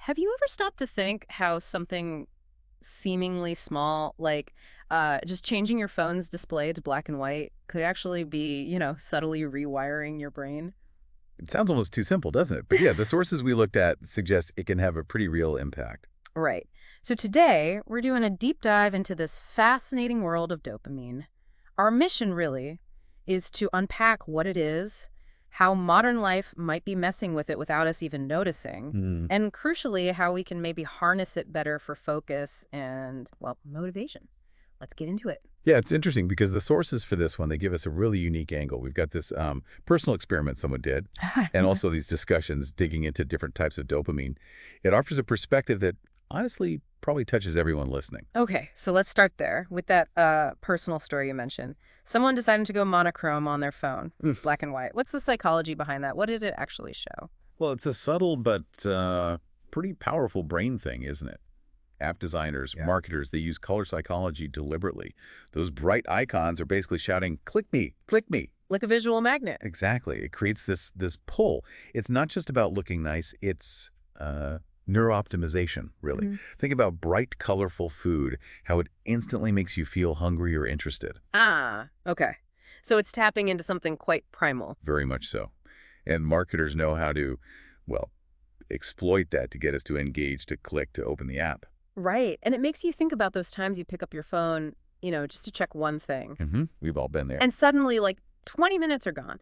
Have you ever stopped to think how something seemingly small, like just changing your phone's display to black and white, could actually be, subtly rewiring your brain? It sounds almost too simple, doesn't it? But yeah, the sources we looked at suggest it can have a pretty real impact. Right. So today, we're doing a deep dive into this fascinating world of dopamine. Our mission, really, is to unpack what it is, how modern life might be messing with it without us even noticing, Hmm. and crucially, how we can maybe harness it better for focus and, well, motivation. Let's get into it. Yeah, it's interesting because the sources for this one, they give us a really unique angle. We've got this personal experiment someone did, and also these discussions digging into different types of dopamine. It offers a perspective that honestly probably touches everyone listening. Okay, so let's start there with that personal story you mentioned. Someone decided to go monochrome on their phone, Mm. black and white. What's the psychology behind that? What did it actually show? Well, it's a subtle but pretty powerful brain thing, isn't it? App designers, marketers, they use color psychology deliberately. Those bright icons are basically shouting, click me, click me. Like a visual magnet. Exactly. It creates this pull. It's not just about looking nice, it's neurooptimization, really. Mhm. Think about bright, colorful food, how it instantly makes you feel hungry or interested. Ah, okay. So it's tapping into something quite primal. Very much so. And marketers know how to, well, exploit that to get us to engage, to click, to open the app. Right. And it makes you think about those times you pick up your phone, just to check one thing. We've all been there. And suddenly, like, 20 minutes are gone.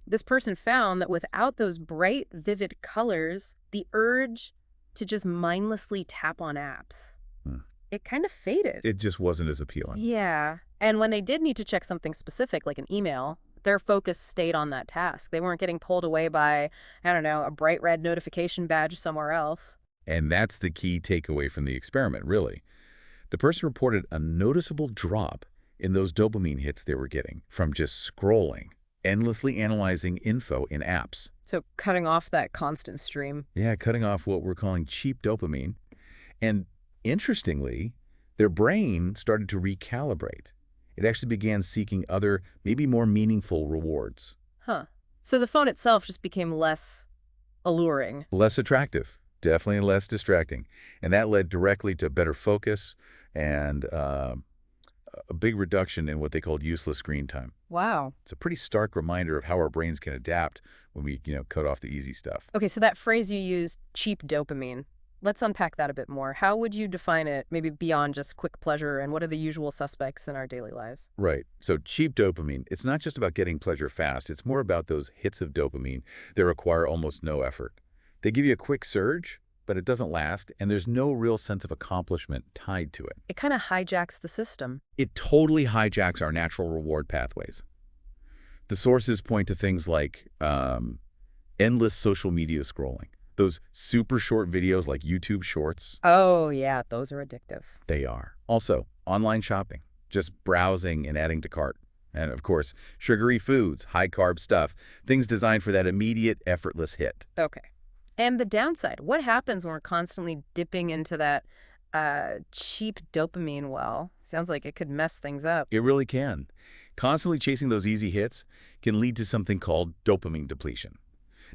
This person found that without those bright, vivid colors, the urge to just mindlessly tap on apps, Hmm. it kind of faded. It just wasn't as appealing. Yeah. And when they did need to check something specific, like an email, their focus stayed on that task. They weren't getting pulled away by, I don't know, a bright red notification badge somewhere else. And that's the key takeaway from the experiment, really. The person reported a noticeable drop in those dopamine hits they were getting from just scrolling, endlessly analyzing info in apps. So cutting off that constant stream. Yeah, cutting off what we're calling cheap dopamine. And interestingly, their brain started to recalibrate. It actually began seeking other, maybe more meaningful rewards. Huh. So the phone itself just became less alluring. Less attractive, definitely less distracting. And that led directly to better focus and a big reduction in what they called useless screen time. Wow. It's a pretty stark reminder of how our brains can adapt when we, cut off the easy stuff. Okay, so that phrase you used, cheap dopamine. Let's unpack that a bit more. How would you define it, maybe beyond just quick pleasure, and what are the usual suspects in our daily lives? Right. So cheap dopamine, it's not just about getting pleasure fast. It's more about those hits of dopamine that require almost no effort. They give you a quick surge, but it doesn't last, and there's no real sense of accomplishment tied to it. It kind of hijacks the system. It totally hijacks our natural reward pathways. The sources point to things like endless social media scrolling. Those super short videos like YouTube Shorts, Oh, yeah, those are addictive. they are. Also, online shopping, just browsing and adding to cart. And of course, sugary foods, high-carb stuff, things designed for that immediate, effortless hit. Okay. And the downside, what happens when we're constantly dipping into that cheap dopamine well? Sounds like it could mess things up. It really can. Constantly chasing those easy hits can lead to something called dopamine depletion.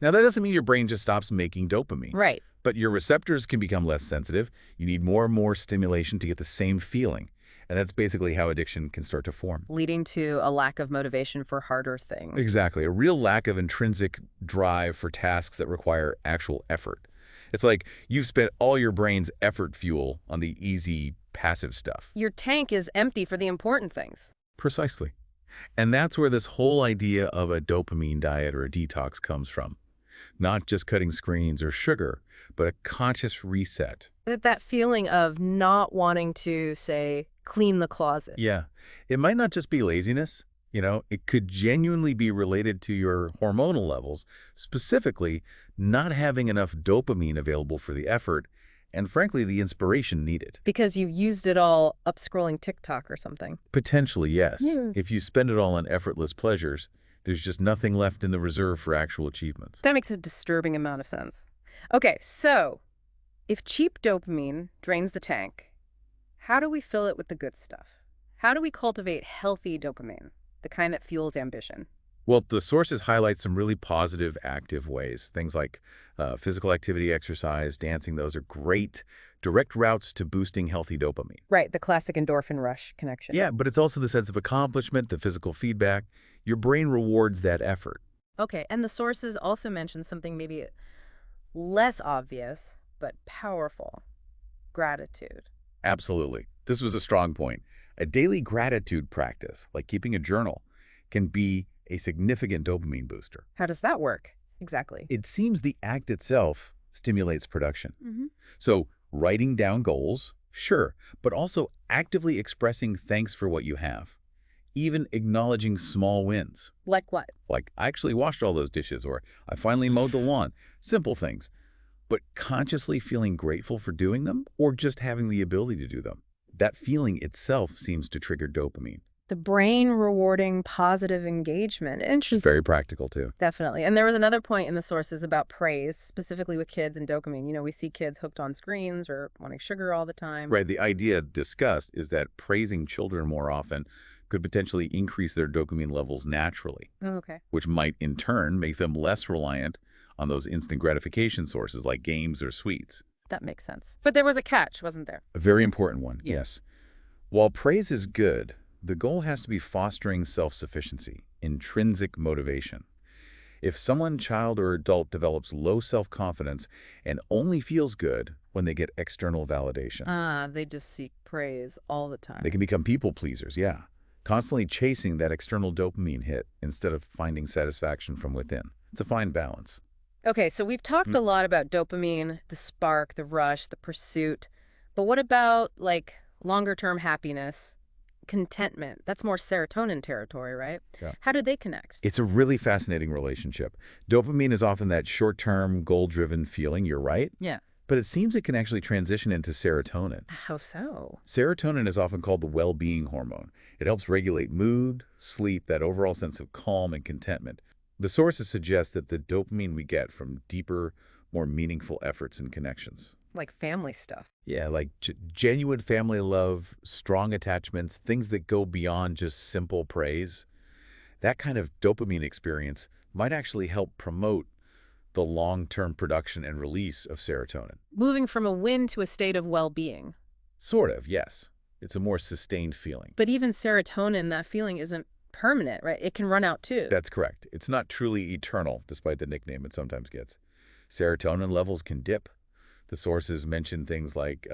Now, that doesn't mean your brain just stops making dopamine, Right. but your receptors can become less sensitive. You need more and more stimulation to get the same feeling. And that's basically how addiction can start to form. Leading to a lack of motivation for harder things. Exactly. A real lack of intrinsic drive for tasks that require actual effort. It's like you've spent all your brain's effort fuel on the easy, passive stuff. Your tank is empty for the important things. Precisely. And that's where this whole idea of a dopamine diet or a detox comes from. Not just cutting screens or sugar, but a conscious reset. That feeling of not wanting to, say, clean the closet. Yeah. It might not just be laziness. It could genuinely be related to your hormonal levels, specifically not having enough dopamine available for the effort and, frankly, the inspiration needed. Because you've used it all up scrolling TikTok or something. Potentially, yes. Yeah. If you spend it all on effortless pleasures, there's just nothing left in the reserve for actual achievements. That makes a disturbing amount of sense. Okay, so if cheap dopamine drains the tank, how do we fill it with the good stuff? How do we cultivate healthy dopamine, the kind that fuels ambition? Well, the sources highlight some really positive, active ways. Things like physical activity, exercise, dancing, those are great direct routes to boosting healthy dopamine. Right, the classic endorphin rush connection. Yeah, but it's also the sense of accomplishment, the physical feedback. Your brain rewards that effort. Okay, and the sources also mention something maybe less obvious, but powerful. Gratitude. Absolutely. This was a strong point. A daily gratitude practice, like keeping a journal, can be a significant dopamine booster. How does that work? Exactly. It seems the act itself stimulates production. Hmm. So, writing down goals, sure, but also actively expressing thanks for what you have. Even acknowledging small wins, Like what? like I actually washed all those dishes or I finally mowed the lawn. Simple things. But consciously feeling grateful for doing them or just having the ability to do them. That feeling itself seems to trigger dopamine. The brain rewarding positive engagement. It's Interesting. very practical too. Definitely. And there was another point in the sources about praise, specifically with kids and dopamine. You know, we see kids hooked on screens or wanting sugar all the time. Right, the idea discussed is that praising children more often could potentially increase their dopamine levels naturally, Oh, okay. which might in turn make them less reliant on those instant gratification sources like games or sweets. That makes sense. But there was a catch, wasn't there? A very important one, Yeah. yes. While praise is good, the goal has to be fostering self-sufficiency, intrinsic motivation. If someone, child or adult, develops low self-confidence and only feels good when they get external validation, They just seek praise all the time. they can become people pleasers, yeah. Constantly chasing that external dopamine hit instead of finding satisfaction from within. It's a fine balance. Okay, so we've talked a lot about dopamine, the spark, the rush, the pursuit. But what about, like, longer-term happiness, contentment? That's more serotonin territory, right? Yeah. How do they connect? It's a really fascinating relationship. Dopamine is often that short-term, goal-driven feeling, you're right, Yeah. but it seems it can actually transition into serotonin. How so? Serotonin is often called the well-being hormone. It helps regulate mood, sleep, that overall sense of calm and contentment. The sources suggest that the dopamine we get from deeper, more meaningful efforts and connections. Like family stuff. Yeah, like genuine family love, strong attachments, things that go beyond just simple praise. That kind of dopamine experience might actually help promote the long-term production and release of serotonin. Moving from a win to a state of well-being. Sort of, yes. It's a more sustained feeling. But even serotonin, that feeling isn't permanent, right? It can run out too. That's correct. It's not truly eternal, despite the nickname it sometimes gets. Serotonin levels can dip. The sources mention things like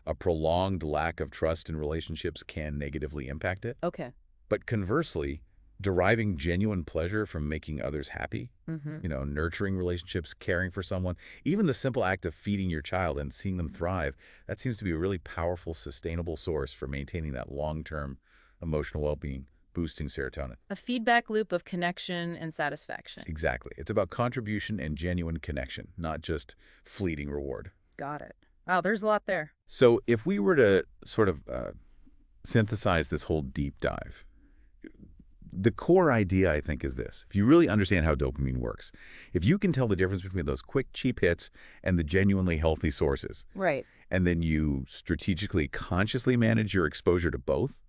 a prolonged lack of trust in relationships can negatively impact it. Okay. But conversely, deriving genuine pleasure from making others happy, nurturing relationships, caring for someone, even the simple act of feeding your child and seeing them thrive, that seems to be a really powerful, sustainable source for maintaining that long-term emotional well-being, boosting serotonin. A feedback loop of connection and satisfaction. Exactly. It's about contribution and genuine connection, not just fleeting reward. Got it. Wow, there's a lot there. So if we were to sort of synthesize this whole deep dive, the core idea, I think, is this. If you really understand how dopamine works, if you can tell the difference between those quick, cheap hits and the genuinely healthy sources, Right. and then you strategically, consciously manage your exposure to both,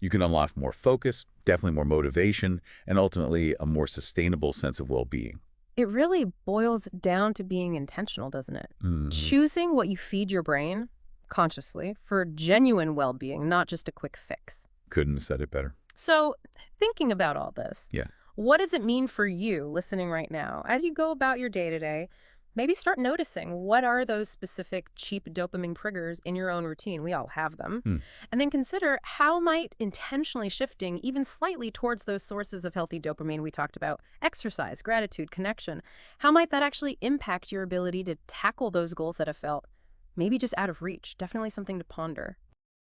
you can unlock more focus, definitely more motivation, and ultimately a more sustainable sense of well-being. It really boils down to being intentional, doesn't it? Choosing what you feed your brain consciously for genuine well-being, not just a quick fix. Couldn't have said it better. So, thinking about all this, Yeah. what does it mean for you listening right now as you go about your day-to-day? Maybe start noticing what are those specific cheap dopamine triggers in your own routine. We all have them. And then consider how might intentionally shifting even slightly towards those sources of healthy dopamine we talked about, exercise, gratitude, connection, how might that actually impact your ability to tackle those goals that have felt maybe just out of reach? Definitely something to ponder.